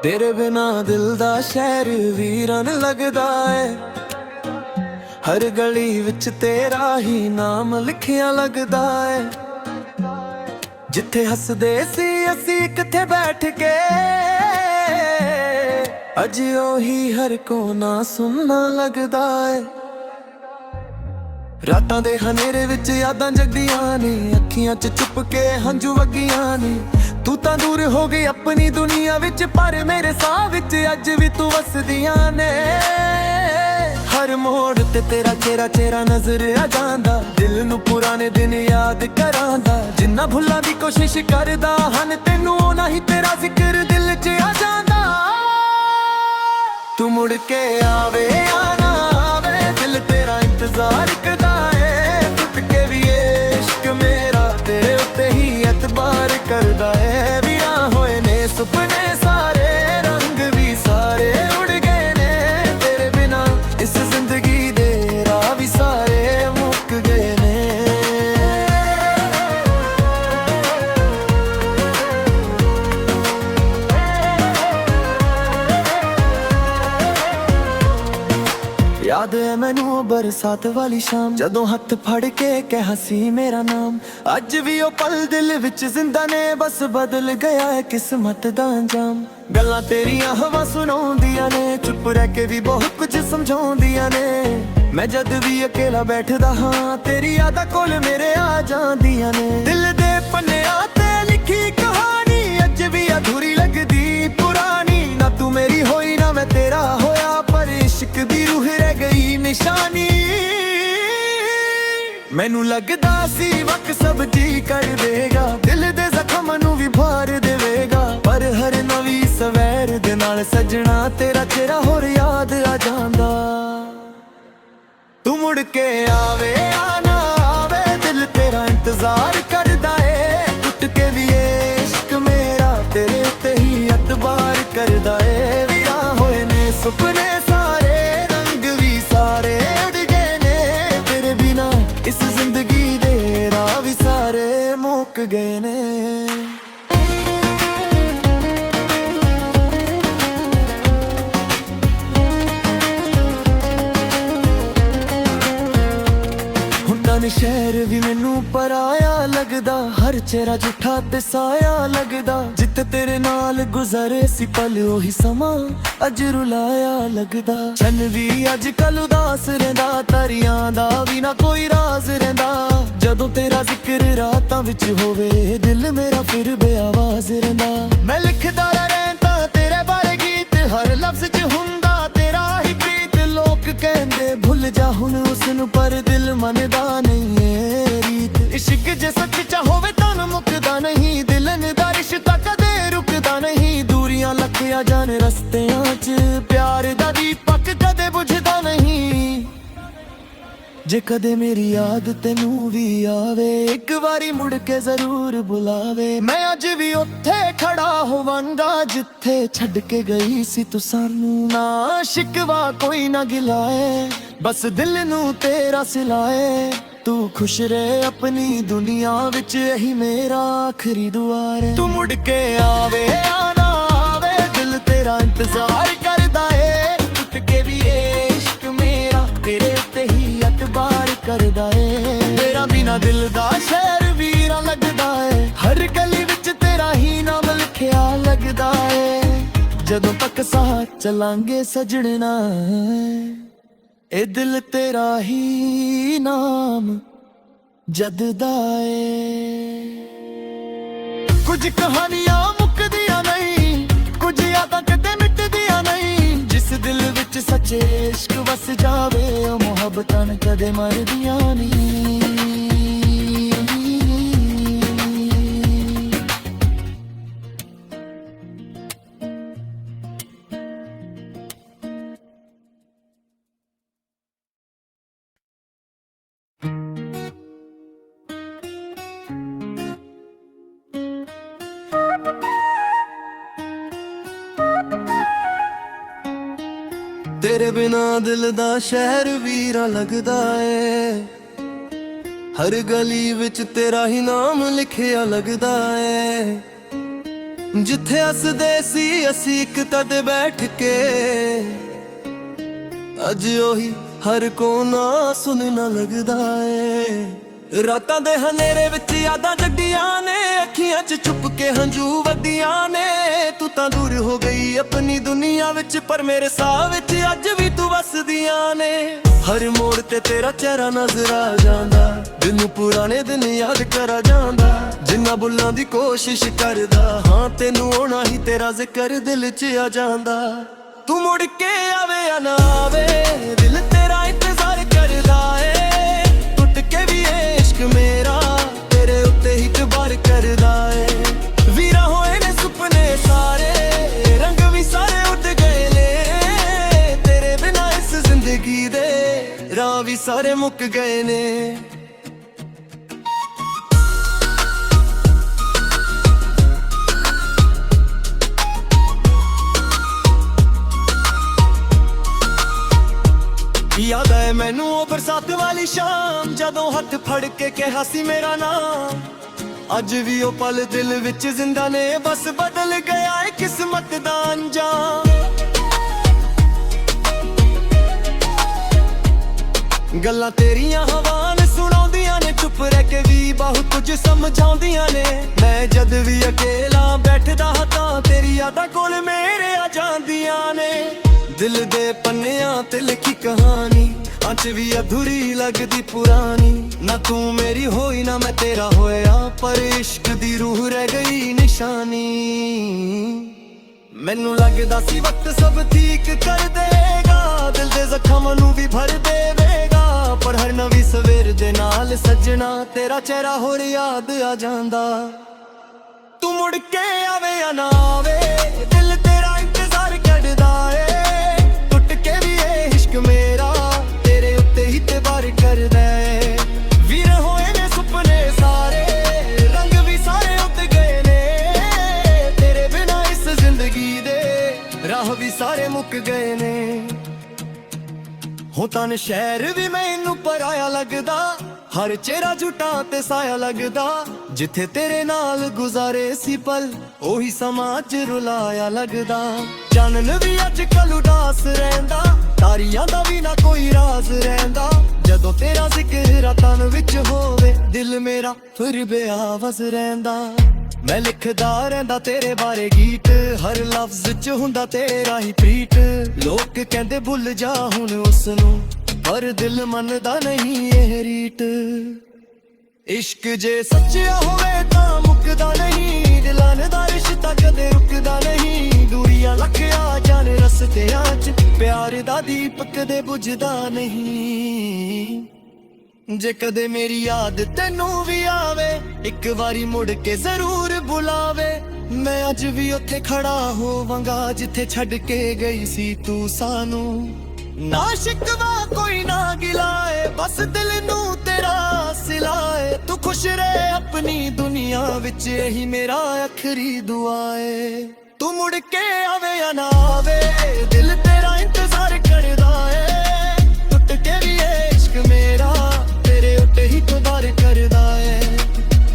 तेरे बिना दिल दा शहर वीरन लगदा है। हर गली विच तेरा ही नाम लिखिया लगदा है। जिथे हसदे सी असी किथे बैठ के, अज ओही हर कोना सुनना लगदा है। रातां दे हनेरे विच यादां जगदियां ने, अखियां च चुप के हंझू वगियां ने। तू तां दूर हो गई अपनी दुनिया विच, पर मेरे साह विच अज भी तू वसदियां ने। हर मोड़ ते तेरा चेहरा चेहरा नजर आ जांदा, दिल नू पुराने दिन याद करांदा। जिन्ना भुल्लां दी कोशिश करदा हन, तैनू ओना ही तेरा जिक्र दिल च आ जांदा। तू मुड़ के आवे या ना आवे, दिल तेरा इंतजार करदा है। टुट के भी इश्क मेरा तेरे उत्ते ही एतबार करदा है। विरा होए ने सुपने सारे, रंग भी सारे उड़ गए ने। तेरे बिना इस जिंदगी दे राह भी सारे मुक गए ने। याद है मैनू बरसात वाली शाम, जदों हथ फड़ के कहा सी मेरा नाम। अज भी ओ पल दिल विच जिंदा ने, बस बदल गया है किस्मत दा अंजाम। गल्लां तेरियां हवा सुनाउंदियां ने, चुप रह के भी बहुत कुछ समझाउंदियां ने। मैं जद भी अकेला बैठदा हां, तेरी यादां कोल मेरे आ जांदियां ने। दिल दे पन्नियां ते लिखी कहानी अज भी अधूरी लगदी पुरानी। ना तू मेरी होई ना मैं तेरा होया, पर इश्क दी रूह रह गई निशानी। मैनू लगदा सी वक्त सब ठीक कर देगा, दिल दे जख्म नू भी भार देवेगा। पर हर नवी सवेर दे नाल सजना तेरा चेहरा होर याद आ जांदा। तू मुड़ के आवे या ना आवे, दिल तेरा इंतजार करदा है। टुट के भी इश्क मेरा तेरे उत्ते ही एतबार करदा है। विरा होए ने सुपने सारे, रंग भी सारे उड़ गए ने। तेरे बिना इस जिंदगी दे राह भी सारे मुक गए ने। शहर भी मैनू पराया लगदा, हर चेहरा झूठा ते साया लगदा। जिथे तेरे नाल गुजरे सी पल ओही समा अज रुलाया लगदा। छन भी अज कल उदास रहिंदा, तरियां दा भी ना कोई राज रहिंदा। जदों तेरा जिक्र रातां विच होवे, दिल मेरा फिर बेआवाज रहिंदा। मैं लिखदा रहंदा तेरे बारे गीत, हर लफ्ज च हुंदा तेरा ही प्रीत। लोक कहंदे भुल जा हुण उसनू, पर दिल मनदा नहीं है रीत। इश्क जे सच च होवे तां मुकदा नहीं, दिलन दा रिश्ता कदे रुकदा नहीं। दूरियां लखिया जान रस्तियां च, प्यार दा दीपक कदे बुझदा नहीं। जे कदे मेरी याद तेनू भी आवे, एक बारी मुड़ के जरूर बुलावे। मैं अज भी उत्थे खड़ा होवांगा, जिथे छड़ के गई सी तू सानू। ना शिकवा कोई ना गिलाए, बस दिल नू तेरा सिलाए। तू खुश रहे अपनी दुनिया विच, यही मेरा आखिरी दुआ है। तू मुड़ के आवे या ना आवे, दिल तेरा इंतजार करदा है। टुट के भी इश्क मेरा तेरे उत्ते ही एतबार करदा है। तेरा बिना दिल दा शहर वीरा लगदा है। हर गली विच तेरा ही नाम लिखिया लगदा है। जदों तक साथ चलांगे सजणना, ए दिल तेरा ही नाम जददा है। कुछ कहानियां मुकदियां नहीं, कुछ यादां कदे मिटदियां नहीं। जिस दिल विच सच्चे इश्क वस जावे, ओ मुहब्बतां कदे मरदियां नहीं। तेरे बिना दिल दा शहर वीरा लगदा है। हर गली विच तेरा ही नाम लिखिया लगदा है। ਜਿੱਥੇ ਹੱਸਦੇ ਸੀ ਅਸੀਂ ਇੱਕ ਤਦ ਬੈਠ ਕੇ, ਅੱਜ ਉਹੀ ਹਰ ਕੋਨਾ ਸੁਣਨਾ ਲੱਗਦਾ ਏ। ਰਾਤਾਂ ਦੇ ਹਨੇਰੇ ਵਿੱਚ ਯਾਦਾਂ ਜੱਡੀਆਂ ਨੇ, ਅੱਖੀਆਂ 'ਚ ਛੁਪ ਕੇ ਹੰਝੂ ਵੱਡੀਆਂ ਨੇ। ਤੂੰ ਤਾਂ ਦੂਰ ਹੋ ਗਈ ਆਪਣੀ ਦੁਨੀਆ ਵਿੱਚ, ਪਰ ਮੇਰੇ ਸਾਹ ਵਿੱਚ ਅੱਜ ਵੀ ਤੂੰ ਵਸਦੀਆਂ ਨੇ। ਹਰ ਮੋੜ ਤੇ ਤੇਰਾ ਚਿਹਰਾ ਨਜ਼ਰ ਆ ਜਾਂਦਾ, ਦਿਲ ਨੂੰ ਪੁਰਾਣੇ ਦਿਨ ਯਾਦ ਕਰਾ ਜਾਂਦਾ। ਜਿੰਨਾ ਬੁੱਲਾਂ ਦੀ ਕੋਸ਼ਿਸ਼ ਕਰਦਾ ਹਾਂ, ਤੈਨੂੰ ਆਉਣਾ ਹੀ ਤੇਰਾ ਜ਼ਿਕਰ ਦਿਲ 'ਚ ਆ ਜਾਂਦਾ। ਤੂੰ ਮੁੜ ਕੇ ਆਵੇ ਜਾਂ ਨਾ ਆਵੇ, ਦਿਲ ਤੇਰਾ ਇੰਤਜ਼ਾਰ ਕਰਦਾ ਏ। ਟੁੱਟ ਕੇ ਵੀ ਇਹ ਇਸ਼ਕ ਮੇਰਾ ਤੇਰੇ ਉੱਤੇ ਹੀ ਇਤਬਾਰ ਕਰਦਾ ਏ। ਵੀਰਾ ਹੋਏ ਨੇ ਸੁਪਨੇ ਸਾਰੇ, ਰੰਗ ਵੀ ਸਾਰੇ ਉੱਡ ਗਏ ਨੇ। ਤੇਰੇ ਬਿਨਾਂ ਇਸ ਜ਼ਿੰਦਗੀ ਦੇ ਰਾਹ ਵੀ ਸਾਰੇ ਮੁੱਕ ਗਏ ਨੇ। ਯਾਦ ਹੈ ਮੈਨੂੰ ਉਹ ਬਰਸਾਤ ਵਾਲੀ ਸ਼ਾਮ, ਜਦੋਂ ਹੱਥ ਫੜ ਕੇ ਕਿਹਾ ਸੀ ਮੇਰਾ ਨਾਮ। ਅੱਜ ਵੀ ਉਹ ਪਲ ਦਿਲ ਵਿੱਚ ਜ਼ਿੰਦਾ ਨੇ, ਬਸ ਬਦਲ ਗਿਆ ਏ ਕਿਸਮਤ ਦਾ ਅੰਜਾਮ। ਗੱਲਾਂ ਤੇਰੀਆਂ ਹਵਾ ਨੇ ਸੁਣਾਉਂਦੀਆਂ ਨੇ, ਚੁੱਪ ਰਹਿ ਕੇ ਵੀ ਬਹੁਤ ਕੁਝ ਸਮਝਾਉਂਦੀਆਂ ਨੇ। ਮੈਂ ਜਦ ਵੀ ਅਕੇਲਾ ਬੈਠਦਾ ਹਾਂ ਤਾਂ ਤੇਰੀ ਯਾਦਾਂ ਕੋਲ ਮੇਰੇ ਆ ਜਾਂਦੀਆਂ ਨੇ। ਦਿਲ ਦੇ ਪੰਨਿਆਂ ਤੇ ਲਿਖੀ ਕਹਾਣੀ ਅੱਜ ਵੀ ਅਧੂਰੀ ਲੱਗਦੀ ਪੁਰਾਣੀ। ਨਾ ਤੂੰ ਮੇਰੀ ਹੋਈ ਨਾ ਮੈਂ ਤੇਰਾ ਹੋਇਆ, ਪਰ ਇਸ਼ਕ ਦੀ ਰੂਹ ਰਹਿ ਗਈ ਨਿਸ਼ਾਨੀ। ਮੈਨੂੰ ਲੱਗਦਾ ਸੀ ਵਕਤ ਸਭ ਠੀਕ ਕਰ ਦੇਗਾ, ਦਿਲ ਦੇ ਜ਼ਖਮਾਂ ਨੂੰ ਵੀ ਭਰ ਦੇਵੇਗਾ। ਪਰ ਹਰ ਨਵੀਂ ਸਵੇਰ ਦੇ ਨਾਲ ਸੱਜਣਾ ਤੇਰਾ ਚਿਹਰਾ ਹੋਰ ਯਾਦ ਆ ਜਾਂਦਾ। ਤੂੰ ਮੁੜ ਕੇ ਆਵੇ ਜਾਂ ਨਾ ਆਵੇ, ਦਿਲ ਤੇਰਾ ਇੰਤਜ਼ਾਰ ਕਰਦਾ ਏ। ਮੇਰਾ ਤੇਰੇ ਉੱਤੇ ਹੀ ਇਤਬਾਰ ਕਰਦਾ ਏ। ਵੀਰ ਹੋਏ ਨੇ ਸੁਪਨੇ ਸਾਰੇ, ਰੰਗ ਵੀ ਸਾਰੇ ਉੱਡ ਗਏ ਨੇ। ਤੇਰੇ ਬਿਨਾਂ ਇਸ ਜ਼ਿੰਦਗੀ ਦੇ ਰਾਹ ਵੀ ਸਾਰੇ ਮੁੱਕ ਗਏ ਨੇ। ਹੁਣ ਤਾਂ ਸ਼ਹਿਰ ਵੀ ਮੈਨੂੰ ਪਰਾਇਆ ਲੱਗਦਾ, ਹਰ ਚਿਹਰਾ ਝੂਠਾ ਤੇ ਸਾਇਆ ਲੱਗਦਾ। ਜਿੱਥੇ ਤੇਰੇ ਨਾਲ ਗੁਜ਼ਾਰੇ ਸੀ ਪਲ, ਉਹੀ ਸਮਾਂ 'ਚ ਰੁਲਾਇਆ ਲੱਗਦਾ। ਚਾਨਣ ਵੀ ਅੱਜ ਕੱਲ ਉਦਾਸ ਰਹਿੰਦਾ, ਤਾਰੀਆਂ ਦਾ ਵੀ ਨਾ ਕੋਈ ਰਾਜ਼ ਰਹਿੰਦਾ। ਜਦੋਂ ਤੇਰਾ ਜ਼ਿਕਰ ਰਾਤਾਂ ਵਿੱਚ ਹੋਵੇ, ਦਿਲ ਮੇਰਾ ਫਿਰ ਬੇਆਵਾਜ਼ ਰਹਿੰਦਾ। ਮੈਂ ਲਿਖਦਾ ਰਹਿੰਦਾ ਤੇਰੇ ਬਾਰੇ ਗੀਤ, ਹਰ ਲਫ਼ਜ਼ 'ਚ ਹੁੰਦਾ ਤੇਰਾ ਹੀ ਪ੍ਰੀਤ। ਲੋਕ ਕਹਿੰਦੇ ਭੁੱਲ ਜਾ ਹੁਣ ਉਸ ਨੂੰ, ਪਰ ਦਿਲ ਮੰਨਦਾ ਨਹੀਂ ਇਹ ਰੀਤ। ਇਸ਼ਕ ਜੇ ਸੱਚਾ ਹੋਵੇ ਤਾਂ ਮੁੱਕਦਾ ਨਹੀਂ, ਦਿਲਾਂ ਦਾ ਰਿਸ਼ਤਾ ਕਦੇ ਰੁਕਦਾ ਨਹੀਂ। ਦੂਰੀਆਂ ਲੱਖ ਆ ਜਾਣ ਰਸਤਿਆਂ 'ਚ, ਪਿਆਰ ਦਾ ਦੀਪ ਕਦੇ ਬੁਝਦਾ ਨਹੀਂ। ਜੇ ਕਦੇ ਮੇਰੀ ਯਾਦ ਤੈਨੂੰ ਵੀ ਆਵੇ, ਇੱਕ ਵਾਰੀ ਮੁੜ ਕੇ ਜ਼ਰੂਰ ਬੁਲਾਵੇ। ਮੈਂ ਅੱਜ ਵੀ ਉੱਥੇ ਖੜਾ ਹੋਵਾਂਗਾ, ਜਿੱਥੇ ਛੱਡ ਕੇ ਗਈ ਸੀ ਤੂੰ ਸਾਨੂੰ। ਨਾ ਸ਼ਿਕਵਾ ਕੋਈ ਨਾ ਗਿਲਾਏ, ਬਸ ਦਿਲ ਨੂੰ ਤੇਰਾ ਸਿਲਾਏ। ਤੂੰ ਖੁਸ਼ ਰਹਿ ਆਪਣੀ ਦੁਨੀਆ ਵਿੱਚ, ਇਹੀ ਮੇਰਾ ਆਖਰੀ ਦੁਆ ਏ। ਤੂੰ ਮੁੜ ਕੇ ਆਵੇ ਜਾਂ ਨਾ ਆਵੇ, ਦਿਲ ਤੇਰਾ ਇੰਤਜ਼ਾਰ ਕਰਦਾ ਏ। ਟੁੱਟ ਕੇ ਵੀ ਇਹ ਇਸ਼ਕ ਮੇਰਾ ਤੇਰੇ ਉੱਤੇ ਹੀ ਇਤਬਾਰ ਕਰਦਾ ਏ।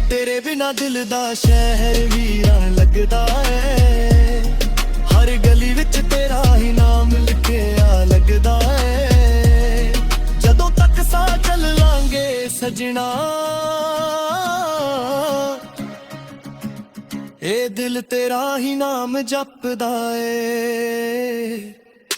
ਤੇਰੇ ਬਿਨਾਂ ਦਿਲ ਦਾ ਸ਼ਹਿਰ ਵੀਰਾਂ ਲੱਗਦਾ ਏ। ਹਰ ਗਲੀ ਵਿੱਚ ਤੇਰਾ ਹੀ ਨਾਮ ਲਿਖਿਆ ਲੱਗਦਾ ਏ। ਜਦੋਂ ਤੱਕ ਸਾਹ ਚੱਲਾਂਗੇ ਸਜਣਾ, ਇਹ ਦਿਲ ਤੇਰਾ ਹੀ ਨਾਮ ਜਪਦਾ ਏ।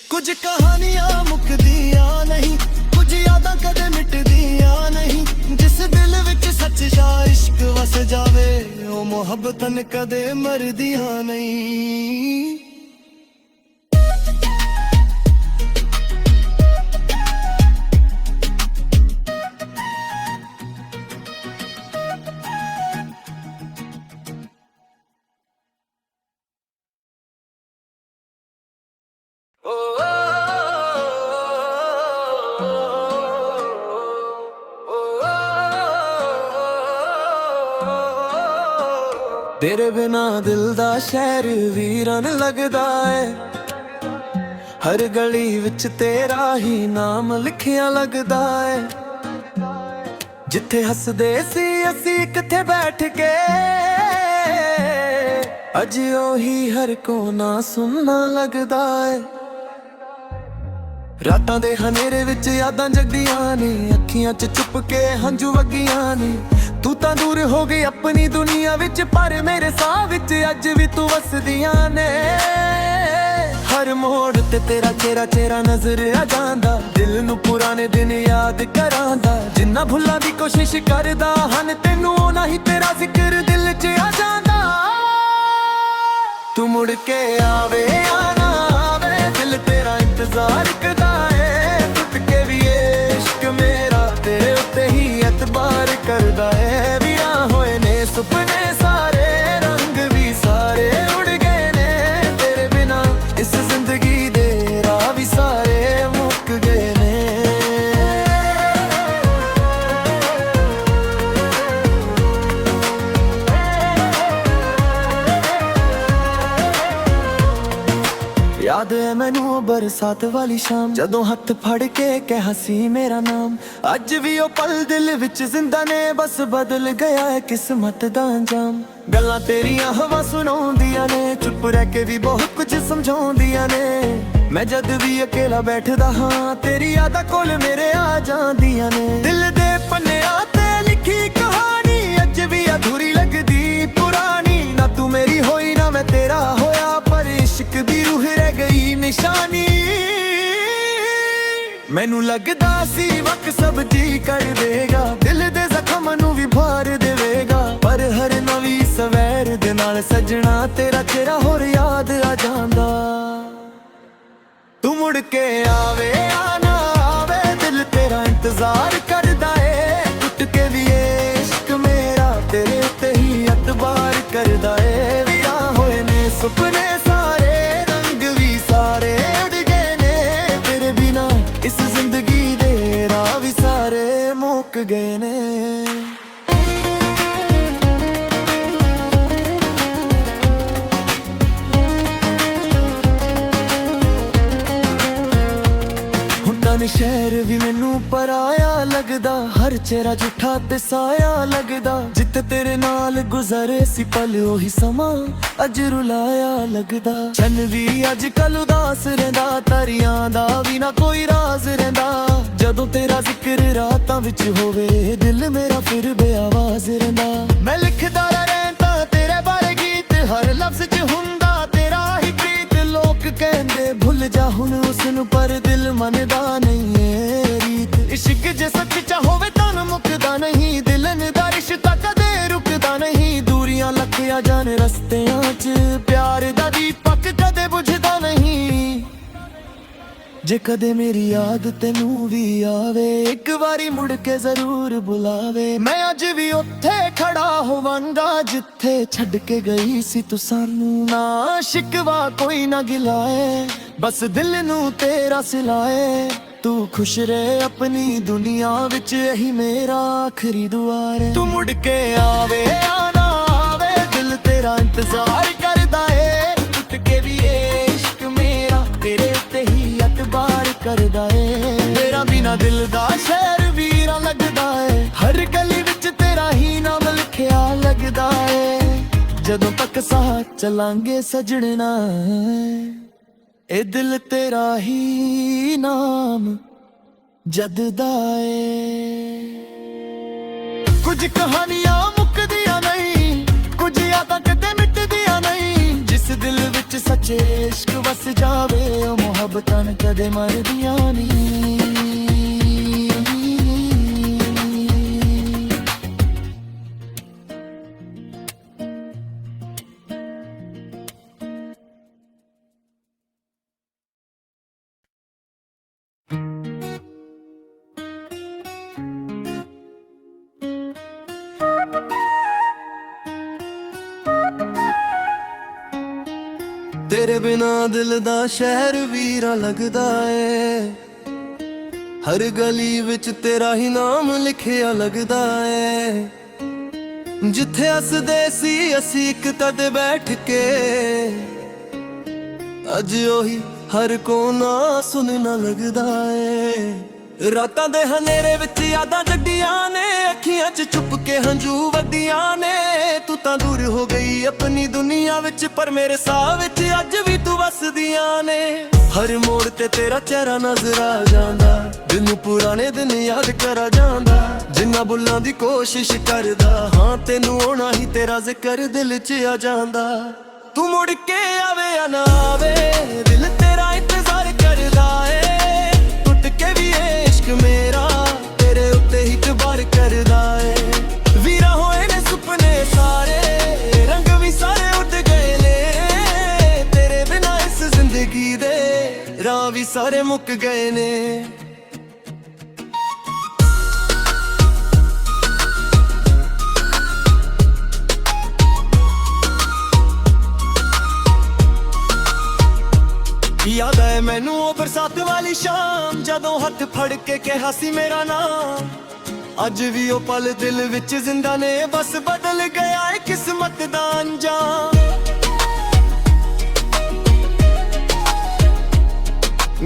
ਕੁਝ ਕਹਾਣੀਆਂ ਮੁੱਕਦੀਆਂ ਨਹੀਂ, ਕੁਝ ਯਾਦਾਂ ਕਦੇ ਮਿਟਦੀਆਂ ਨਹੀਂ। ਜਿਸ ਦਿਲ ਵਿੱਚ ਸੱਚਾ ਇਸ਼ਕ ਵਸ ਜਾਵੇ, ਉਹ ਮੁਹੱਬਤਾਂ ਕਦੇ ਮਰਦੀਆਂ ਨਹੀਂ। तेरे बिना दिल दा शहर वीरान लगदा है। हर गली विच तेरा ही नाम लिखिया लगदा है। जिथे हसदे सी असी किथे बैठ के, अज ओही हर कोना सुनना लगदा है। रातां दे हनेरे विच यादां जगदियां ने, अखियां च चुप के हंझू वगियां ने। तू तां दूर हो गई अपनी दुनिया विच, पर मेरे साह विच अज भी तू वसदियां ने। हर मोड़ ते तेरा चेहरा चेहरा नजर आ जांदा, दिल नू पुराने दिन याद करांदा। जिन्ना भुल्लां दी कोशिश करदा हन, तैनू ओना ही तेरा जिक्र दिल च आ जांदा। तू मुड़ के आवे या ना आवे, दिल तेरा इंतजार करदा है। टुट के भी इश्क मेरा तेरे उत्ते ही एतबार करदा है। विरा होए ने सुपने सारे, रंग भी सारे उड़ गए ने तेरे बिना। इस जिंदगी दे राह भी सारे मुक गए ने। याद है मैनू बरसात वाली शाम, जदों हथ फड़ के कहा सी मेरा नाम। अज भी ओ पल दिल विच जिंदा ने, बस बदल गया है किस्मत दा अंजाम। गल्लां तेरियां हवा सुनाउंदियां ने, चुप रह के भी बहुत कुछ समझाउंदियां ने। मैं जद भी अकेला बैठदा हां, तेरी यादां कोल मेरे आ जांदियां ने। दिल दे पन्नियां ते लिखी कहानी अज भी अधूरी लगदी पुरानी। ना तू मेरी होई ना मैं तेरा होया, पर इश्क दी रूह रह गई निशानी। मैनू लगदा सी वक्त सब ठीक कर देगा, दिल दे जख्म नू भी भार देवेगा। पर हर नवी सवेर दे नाल सजना तेरा चेहरा होर याद आ जांदा। तू मुड़ के आवे या ना आवे, दिल तेरा इंतजार करदा है। टुट के भी इश्क मेरा तेरे उत्ते ही एतबार करदा है। विरा होए ने सुपने सारे, रंग भी सारे उड़ गए ने तेरे बिना। इस जिंदगी दे राह भी सारे मुक गए ने। शहर भी मैनू पराया लगदा, हर चेहरा झूठा ते साया लगदा। जिथे तेरे नाल गुजरे सी पल ओही समा अज रुलाया लगदा। छन भी अज कल उदास रहिंदा, तरियां दा भी ना कोई राज रहिंदा। जदों तेरा जिक्र रातां विच होवे, दिल मेरा फिर बेआवाज रहिंदा। मैं लिखदा रहंदा तेरे बारे गीत, हर लफ्ज च हुंदा तेरा ही प्रीत। लोक कहंदे भुल जा हुण उसनू, पर दिल मनदा नहीं है रीत। इश्क जे सच च होवे तां मुकदा नहीं, दिलन दा रिश्ता कदे रुकदा नहीं। दूरियां लखिया जान रस्तियां च, प्यार दा दीपक कदे बुझदा नहीं। जे कदे मेरी याद तेनू भी आवे, एक बारी मुड़ के जरूर बुलावे। मैं अज भी उत्थे खड़ा होवांगा जिथे छड़ के गई सी तू सानू। ना शिकवा कोई ना गिलाए, बस दिल नू तेरा सिलाए। तू खुश रहे अपनी दुनिया विच, यही मेरा आखिरी दुआ है। तू मुड़ के आवे या ना आवे, दिल तेरा इंतजार करदा है। टुट के भी इश्क मेरा तेरे उत्ते ही एतबार करदा है। तेरा बिना दिल दा शहर वीरा लगदा है, हर गली विच तेरा ही नाम लिखिया लगदा है। जदों तक साथ चलांगे सजणना, ए दिल तेरा ही नाम जददा है। कुछ कहानियां मुकदियां नहीं, कुछ यादां कदे मिटदियां नहीं। जिस दिल विच सच्चे इश्क वस जावे, ओ मुहब्बतां कदे मरदियां नहीं। तेरे बिना दिल दा शहर वीरा लगदा है। हर गली विच तेरा ही नाम लिखिया लगदा है। जिथे हसदे सी असी इक तद बैठ के, अज ओही हर कोना सुनना लगदा है। ਰਾਤਾਂ ਦੇ ਹਨੇਰੇ ਵਿੱਚ ਯਾਦਾਂ ਜੱਡੀਆਂ ਨੇ, ਅੱਖੀਆਂ 'ਚ ਛੁਪ ਕੇ ਹੰਝੂ ਵੱਡੀਆਂ ਨੇ। ਤੂੰ ਤਾਂ ਦੂਰ ਹੋ ਗਈ ਆਪਣੀ ਦੁਨੀਆ ਵਿੱਚ, ਪਰ ਮੇਰੇ ਸਾਹ ਵਿੱਚ ਅੱਜ ਵੀ ਤੂੰ ਵਸਦੀਆਂ ਨੇ। ਹਰ ਮੋੜ ਤੇ ਤੇਰਾ ਚਿਹਰਾ ਨਜ਼ਰ ਆ ਜਾਂਦਾ, ਦਿਲ ਨੂੰ ਪੁਰਾਣੇ ਦਿਨ ਯਾਦ ਕਰਾ ਜਾਂਦਾ। ਜਿੰਨਾ ਬੁੱਲਾਂ ਦੀ ਕੋਸ਼ਿਸ਼ ਕਰਦਾ ਹਾਂ, ਤੈਨੂੰ ਆਉਣਾ ਹੀ ਤੇਰਾ ਜ਼ਿਕਰ ਦਿਲ 'ਚ ਆ ਜਾਂਦਾ। ਤੂੰ ਮੁੜ ਕੇ ਆਵੇ ਜਾਂ ਨਾ ਆਵੇ, ਦਿਲ ਤੇਰਾ ਇੰਤਜ਼ਾਰ ਕਰਦਾ ਏ। ਟੁੱਟ ਕੇ ਵੀ ਇਹ ਇਸ਼ਕ ਮੇਰਾ ਤੇਰੇ ਉੱਤੇ ਹੀ ਇਤਬਾਰ ਕਰਦਾ ਏ। ਵੀਰਾ ਹੋਏ ਨੇ ਸੁਪਨੇ ਸਾਰੇ, ਰੰਗ ਵੀ ਸਾਰੇ ਉੱਡ ਗਏ ਨੇ। ਤੇਰੇ ਬਿਨਾਂ ਇਸ ਜ਼ਿੰਦਗੀ ਦੇ ਰਾਹ ਵੀ ਸਾਰੇ ਮੁੱਕ ਗਏ ਨੇ। ਯਾਦ ਹੈ ਮੈਨੂੰ ਉਹ ਬਰਸਾਤ ਵਾਲੀ ਸ਼ਾਮ, ਜਦੋਂ ਹੱਥ ਫੜ ਕੇ ਕਿਹਾ ਸੀ ਮੇਰਾ ਨਾਮ। ਅੱਜ ਵੀ ਉਹ ਪਲ ਦਿਲ ਵਿੱਚ ਜ਼ਿੰਦਾ ਨੇ, ਬਸ ਬਦਲ ਗਿਆ ਏ ਕਿਸਮਤ ਦਾ ਅੰਜਾਮ।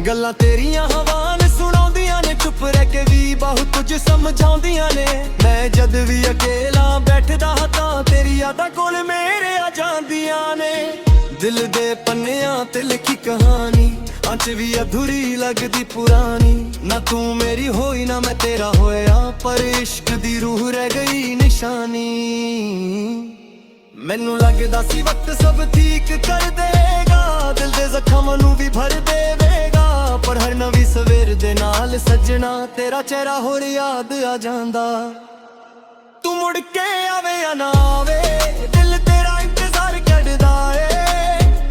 ਗੱਲਾਂ ਤੇਰੀਆਂ ਹਵਾ ਨੇ ਸੁਣਾਉਂਦੀਆਂ ਨੇ, ਚੁੱਪ ਰਹਿ ਕੇ ਵੀ ਬਹੁਤ ਕੁਝ ਸਮਝਾਉਂਦੀਆਂ ਨੇ। ਮੈਂ ਜਦ ਵੀ ਅਕੇਲਾ ਬੈਠਦਾ ਹਾਂ ਤਾਂ ਤੇਰੀ ਯਾਦਾਂ ਕੋਲ ਮੇਰੇ ਆ ਜਾਂਦੀਆਂ ਨੇ। ਦਿਲ ਦੇ ਪੰਨਿਆਂ ਤੇ ਲਿਖੀ ਕਹਾਣੀ ਅੱਜ ਵੀ ਅਧੂਰੀ ਲੱਗਦੀ ਪੁਰਾਣੀ। ਨਾ ਤੂੰ ਮੇਰੀ ਹੋਈ ਨਾ ਮੈਂ ਤੇਰਾ ਹੋਇਆ, ਪਰ ਇਸ਼ਕ ਦੀ ਰੂਹ ਰਹਿ ਗਈ ਨਿਸ਼ਾਨੀ। ਮੈਨੂੰ ਲੱਗਦਾ ਸੀ ਵਕਤ ਸਭ ਠੀਕ ਕਰ ਦੇਗਾ, ਦਿਲ ਦੇ ਜ਼ਖਮਾਂ ਨੂੰ ਵੀ ਭਰ ਦੇਵੇਗਾ। ਪਰ ਹਰ ਨਵੀਂ ਸਵੇਰ ਦੇ ਨਾਲ ਸੱਜਣਾ ਤੇਰਾ ਚਿਹਰਾ ਹੋਰ ਯਾਦ ਆ ਜਾਂਦਾ। ਤੂੰ ਮੁੜ ਕੇ ਆਵੇ ਜਾਂ ਨਾ ਆਵੇ, ਦਿਲ ਤੇਰਾ ਇੰਤਜ਼ਾਰ ਕਰਦਾ ਏ।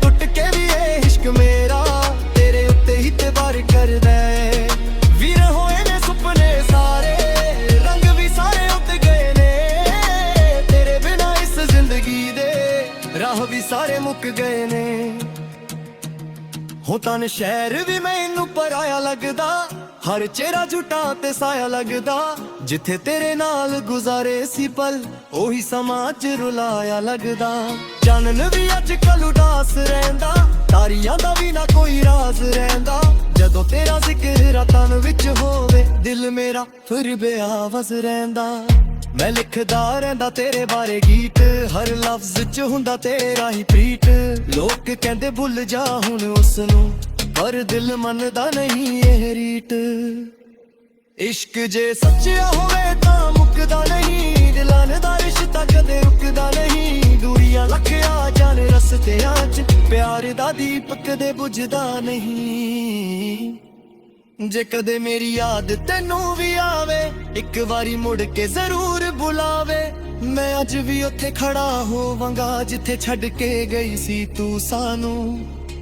ਟੁੱਟ ਕੇ ਵੀ ਇਹ ਇਸ਼ਕ ਮੇਰਾ ਤੇਰੇ ਉੱਤੇ ਹੀ ਇਤਬਾਰ ਕਰਦਾ ਏ। ਵੀਰ ਹੋਏ ਨੇ ਸੁਪਨੇ ਸਾਰੇ, ਰੰਗ ਵੀ ਸਾਰੇ ਉੱਡ ਗਏ ਨੇ। ਤੇਰੇ ਬਿਨਾਂ ਇਸ ਜ਼ਿੰਦਗੀ ਦੇ ਰਾਹ ਵੀ ਸਾਰੇ ਮੁੱਕ ਗਏ ਨੇ। ਹੁਣ ਤਾਂ ਸ਼ਹਿਰ ਵੀ ਮੈਨੂੰ ਪਰਾਇਆ ਲੱਗਦਾ, ਹਰ ਚਿਹਰਾ ਝੂਠਾ ਤੇ ਸਾਇਆ ਲੱਗਦਾ। ਜਿੱਥੇ ਤੇਰੇ ਨਾਲ ਗੁਜ਼ਾਰੇ ਸੀ ਪਲ, ਉਹੀ ਸਮਾਂ 'ਚ ਰੁਲਾਇਆ ਲੱਗਦਾ। ਚਾਨਣ ਵੀ ਅੱਜ ਕੱਲ ਉਦਾਸ ਰਹਿੰਦਾ, ਤਾਰੀਆਂ ਦਾ ਵੀ ਨਾ ਕੋਈ ਰਾਜ਼ ਰਹਿੰਦਾ। ਜਦੋਂ ਤੇਰਾ ਜ਼ਿਕਰ ਰਾਤਾਂ ਵਿੱਚ ਹੋਵੇ, ਦਿਲ ਮੇਰਾ ਫਿਰ ਬੇਆਵਾਜ਼ ਰਹਿੰਦਾ। ਮੈਂ ਲਿਖਦਾ ਰਹਿੰਦਾ ਤੇਰੇ ਬਾਰੇ ਗੀਤ, ਹਰ ਲਫ਼ਜ਼ 'ਚ ਹੁੰਦਾ ਤੇਰਾ ਹੀ ਪ੍ਰੀਤ। ਲੋਕ ਕਹਿੰਦੇ ਭੁੱਲ ਜਾ ਹੁਣ ਉਸ ਨੂੰ, ਪਰ ਦਿਲ ਮੰਨਦਾ ਨਹੀਂ ਇਹ ਰੀਤ। ਇਸ਼ਕ ਜੇ ਸੱਚਾ ਹੋਵੇ ਤਾਂ ਮੁੱਕਦਾ ਨਹੀਂ, ਦਿਲਾਂ ਦਾ ਰਿਸ਼ਤਾ ਕਦੇ ਰੁਕਦਾ ਨਹੀਂ। ਦੂਰੀਆਂ ਲੱਖ ਆ ਜਾਣ ਰਸਤਿਆਂ 'ਚ, ਪਿਆਰ ਦਾ ਦੀਪ ਕਦੇ ਬੁਝਦਾ ਨਹੀਂ। ਜੇ ਕਦੇ ਮੇਰੀ ਯਾਦ ਤੈਨੂੰ ਵੀ ਆਵੇ, ਇੱਕ ਵਾਰੀ ਮੁੜ ਕੇ ਜ਼ਰੂਰ ਬੁਲਾਵੇ। ਮੈਂ ਅੱਜ ਵੀ ਉੱਥੇ ਖੜਾ ਹੋਵਾਂਗਾ ਜਿੱਥੇ ਛੱਡ ਕੇ ਗਈ ਸੀ ਤੂੰ ਸਾਨੂੰ।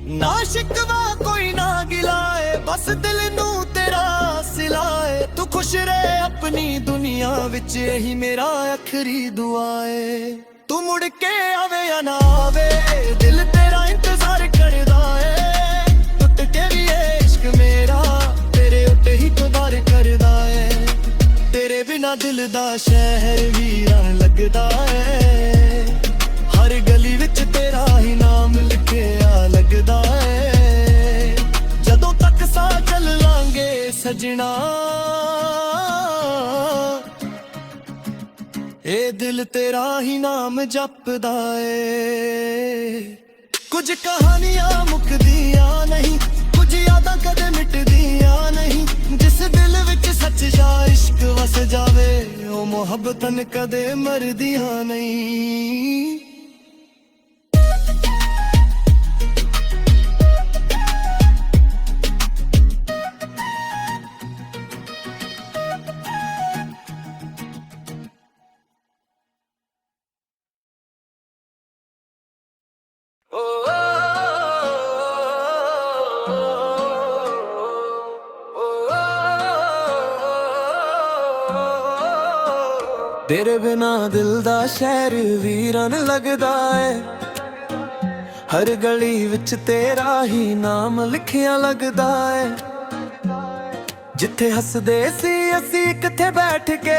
ਨਾ ਸ਼ਿਕਵਾ ਕੋਈ ਨਾ ਗਿਲਾਏ, ਬਸ ਦਿਲ ਨੂੰ ਤੇਰਾ ਸਿਲਾਏ। ਤੂੰ ਖੁਸ਼ ਰਹਿ ਆਪਣੀ ਦੁਨੀਆ ਵਿੱਚ, ਇਹੀ ਮੇਰਾ ਆਖਰੀ ਦੁਆ ਏ। ਤੂੰ ਮੁੜ ਕੇ ਆਵੇ ਜਾਂ ਨਾ ਆਵੇ, ਦਿਲ ਤੇਰਾ ਇੰਤਜ਼ਾਰ ਕਰਦਾ ਏ। ਟੁੱਟ ਕੇ ਵੀ ਇਹ ਇਸ਼ਕ ਮੇਰਾ ਤੇਰੇ ਉੱਤੇ ਹੀ ਇਤਬਾਰ ਕਰਦਾ ਏ। ਤੇਰੇ ਬਿਨਾਂ ਦਿਲ ਦਾ ਸ਼ਹਿਰ ਵੀਰਾਨ ਲੱਗਦਾ ਏ। ਹਰ ਗਲੀ ਵਿੱਚ ਤੇਰਾ ਹੀ ਨਾਮ ਲਿਖਿਆ ਲੱਗਦਾ ਏ। ਜਦੋਂ ਤੱਕ ਸਾਹ ਚੱਲਾਂਗੇ ਸਜਣਾ, ਇਹ ਦਿਲ ਤੇਰਾ ਹੀ ਨਾਮ ਜਪਦਾ ਏ। ਕੁਝ ਕਹਾਣੀਆਂ ਮੁੱਕਦੀਆਂ ਨਹੀਂ, ਕੁਝ ਯਾਦਾਂ ਕਦੇ ਮਿਟਦੀਆਂ ਨਹੀਂ। ਜਿਸ ਦਿਲ ਵਿੱਚ ਸੱਚਾ ਇਸ਼ਕ ਵਸ ਜਾਵੇ, ਉਹ ਮੁਹੱਬਤਾਂ ਕਦੇ ਮਰਦੀਆਂ ਨਹੀਂ। ਤੇਰੇ ਬਿਨਾ ਦਿਲ ਦਾ ਸ਼ਹਿਰ ਵੀਰਾਨ ਲੱਗਦਾ ਏ। ਹਰ ਗਲੀ ਵਿੱਚ ਤੇਰਾ ਹੀ ਨਾਮ ਲਿਖਿਆ ਲੱਗਦਾ ਏ। ਜਿੱਥੇ ਹੱਸਦੇ ਸੀ ਅਸੀਂ ਇਕੱਠੇ ਬੈਠ ਕੇ,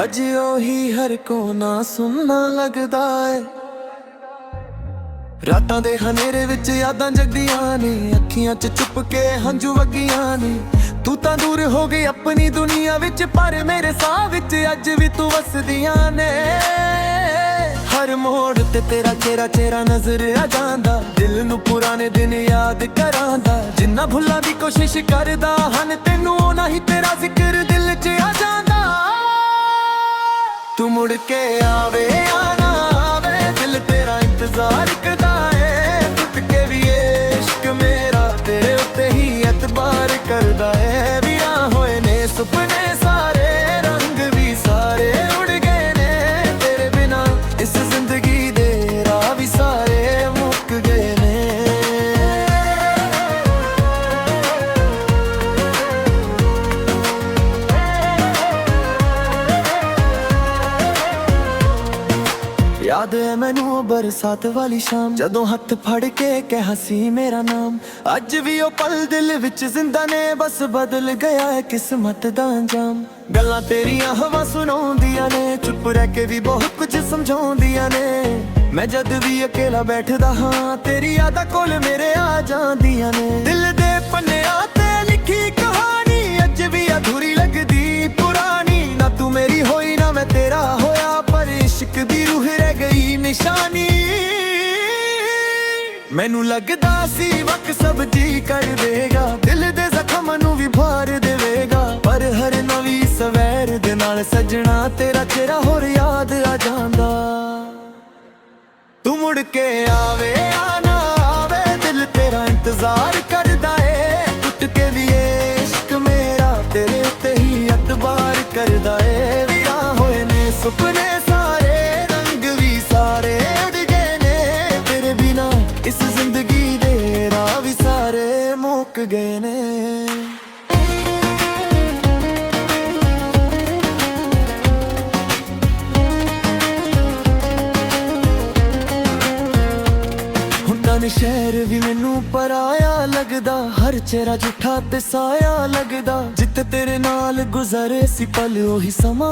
ਅੱਜ ਉਹੀ ਹਰ ਕੋਨਾ ਸੁਣਨਾ ਲੱਗਦਾ ਏ। ਰਾਤਾਂ ਦੇ ਹਨੇਰੇ ਵਿੱਚ ਯਾਦਾਂ ਜਗਦੀਆਂ ਨੇ, ਅੱਖੀਆਂ 'ਚ ਚੁੱਪ ਕੇ ਹੰਝੂ ਵਗੀਆਂ ਨੇ। ਤੂੰ ਤਾਂ ਦੂਰ ਹੋ ਗਈ ਆਪਣੀ ਦੁਨੀਆ ਵਿੱਚ, ਪਰ ਮੇਰੇ ਸਾਹ ਵਿੱਚ ਅੱਜ ਵੀ ਤੂੰ ਵਸਦੀਆਂ ਨੇ। ਹਰ ਮੋੜ ਤੇ ਤੇਰਾ ਚਿਹਰਾ ਨਜ਼ਰ ਆ ਜਾਂਦਾ, ਦਿਲ ਨੂੰ ਪੁਰਾਣੇ ਦਿਨ ਯਾਦ ਕਰਾਂਦਾ। ਜਿੰਨਾ ਭੁੱਲਾਂ ਦੀ ਕੋਸ਼ਿਸ਼ ਕਰਦਾ ਹਨ ਤੈਨੂੰ, ਓਨਾ ਹੀ ਤੇਰਾ ਜ਼ਿਕਰ ਦਿਲ 'ਚ ਆ ਜਾਂਦਾ। ਤੂੰ ਮੁੜ ਕੇ ਆਵੇ ਆ ਨਾ ਆਵੇ, ਦਿਲ ਤੇਰਾ ਇੰਤਜ਼ਾਰ ਕਰਦਾ ਏ। ਟੁੱਟ ਕੇ ਵੀ ਇਸ਼ਕ ਮੇਰਾ ਤੇਰੇ ਉੱਤੇ ਹੀ ਐਤਬਾਰ ਕਰਦਾ ਏ। ਵਿਆਹ ਹੋਏ ਨੇ ਸੁਪਨੇ ਸਾਰੇ, ਰੰਗ ਵੀ ਸਾਰੇ ਉੜ ਗਏ ਨੇ ਤੇਰੇ ਬਿਨਾ। ਇਸ ਜ਼ਿੰਦਗੀ ਦੇ ਰਾਹ ਵੀ ਸਾਰੇ ਮੁੱਕ ਗਏ ਨੇ। याद है मैनू बरसात वाली शाम, जदों हथ फड़ के कहा सी मेरा नाम। अज भी ओ पल दिल विच जिंदा ने, बस बदल गया है किस्मत दा अंजाम। गल्लां तेरियां हवा सुनाउंदियां ने, चुप रह के भी बहुत कुछ समझाउंदियां ने। मैं जद भी अकेला बैठदा हां, तेरी यादां कोल मेरे आ जांदियां ने। दिल दे पन्नियां ते लिखी कहानी अज भी अधूरी लगदी पुरानी। ना तू मेरी होई ना मैं तेरा होया, पर इश्क दी रूह रह गई निशानी। मैनू लगदा सी वक्त सब जी कर देगा, दिल दे जख्म नू भी भार देवेगा। पर हर नवी सवैर दे नाल सजना तेरा चेहरा होर याद आ जांदा। तू मुड़ के आवे आ ना आवे, दिल तेरा इंतजार करदा ए। टुट के भी इश्क मेरा तेरे उत्ते ही एतबार करदा ए। वियाह होए ने सुपने सारे, रंग भी सारे उड़ गए ने तेरे बिना। इस जिंदगी दे राह भी सारे मुक गए ने। शहर भी मैनू पराया लगदा, हर चेहरा झूठा ते साया लगदा। जिथे तेरे नाल गुजरे सी पल ओही समा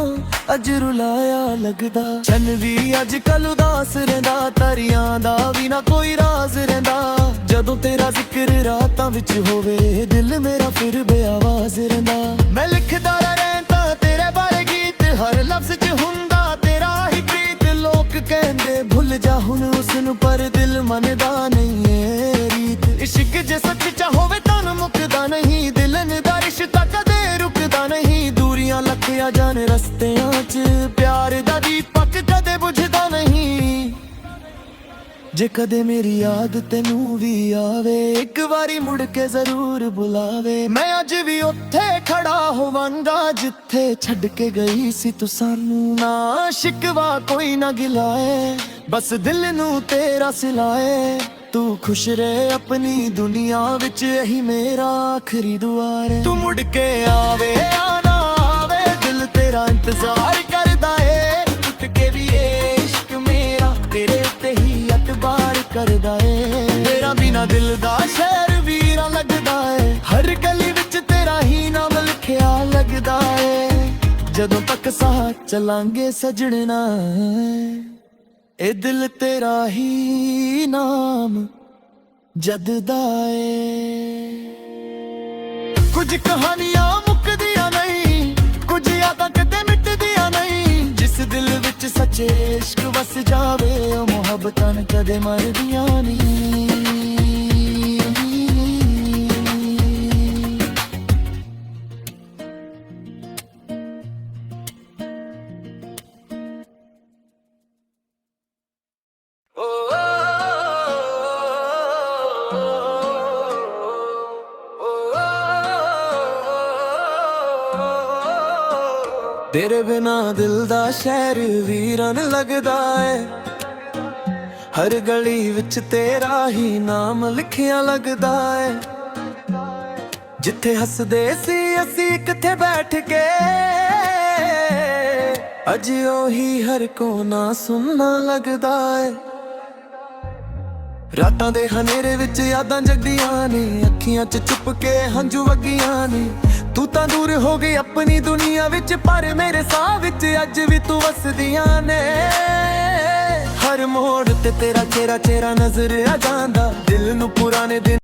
अज रुलाया लगदा। चन भी अज कल उदास रहिंदा, तारियां दा भी ना कोई राज रहिंदा। जदों तेरा जिक्र रातां विच होवे, दिल मेरा फिर बेआवाज रहिंदा। मैं लिखदा रहंदा तेरे बारे गीत, हर लफ्ज च हुंदा तेरा ही प्रीत। लोक कहंदे भुल जा हुण उसनू, पर दिल मनदा नहीं है रीत। इश्क जे सच च होवे तां मुकदा नहीं, दिलन दा रिश्ता कदे रुकदा नहीं। दूरियां लखिया जाने रस्तियां च, प्यार दा दीपक कदे बुझदा नहीं। जे कदे मेरी याद तेनू भी आवे, एक बारी मुड़ के जरूर बुलावे। मैं अज भी उत्थे खड़ा होवांगा जिथे छड़ के गई सी तू सानू। ना शिकवा कोई ना गिलाए, बस दिल नू तेरा सिलाए। तू खुश रहे अपनी दुनिया विच, यही मेरा आखिरी दुआ है। तू मुड़ के आवे आना आवे, दिल तेरा इंतजार करदा है। टुट के भी इश्क मेरा तेरे उत्ते ही एतबार करदा है। तेरा बिना दिल दा शहर वीरा लगदा है, हर गली विच तेरा ही नाम लिखिया लगदा है। जदों तक साथ चलांगे सजणना, ए दिल तेरा ही नाम जददा है। कुछ कहानियां मुकदियां नहीं, कुछ यादां कदे मिटदियां नहीं। जिस दिल विच सच्चे इश्क वस जावे, ओ मुहब्बतां कदे मरदियां नहीं। तेरे बिना दिल दा शहर वीरन लगदा है। हर गली विच तेरा ही नाम लिखिया लगदा है। जिथे हसदे सी असी किथे बैठ के, अज ओही हर कोना सुनना लगदा है। रातां दे हनेरे विच यादां जगदियां ने, अखियां च चुप के हंझू वगियां ने। तू तां दूर हो गई अपनी दुनिया विच, पर मेरे साह विच अज भी तू वसदियां ने। हर ਹਰ ਮੋੜ ਤੇ ਤੇਰਾ ਚਿਹਰਾ ਨਜ਼ਰ ਆ ਜਾਂਦਾ ਦਿਲ ਨੂੰ ਪੁਰਾਣੇ ਦਿਨ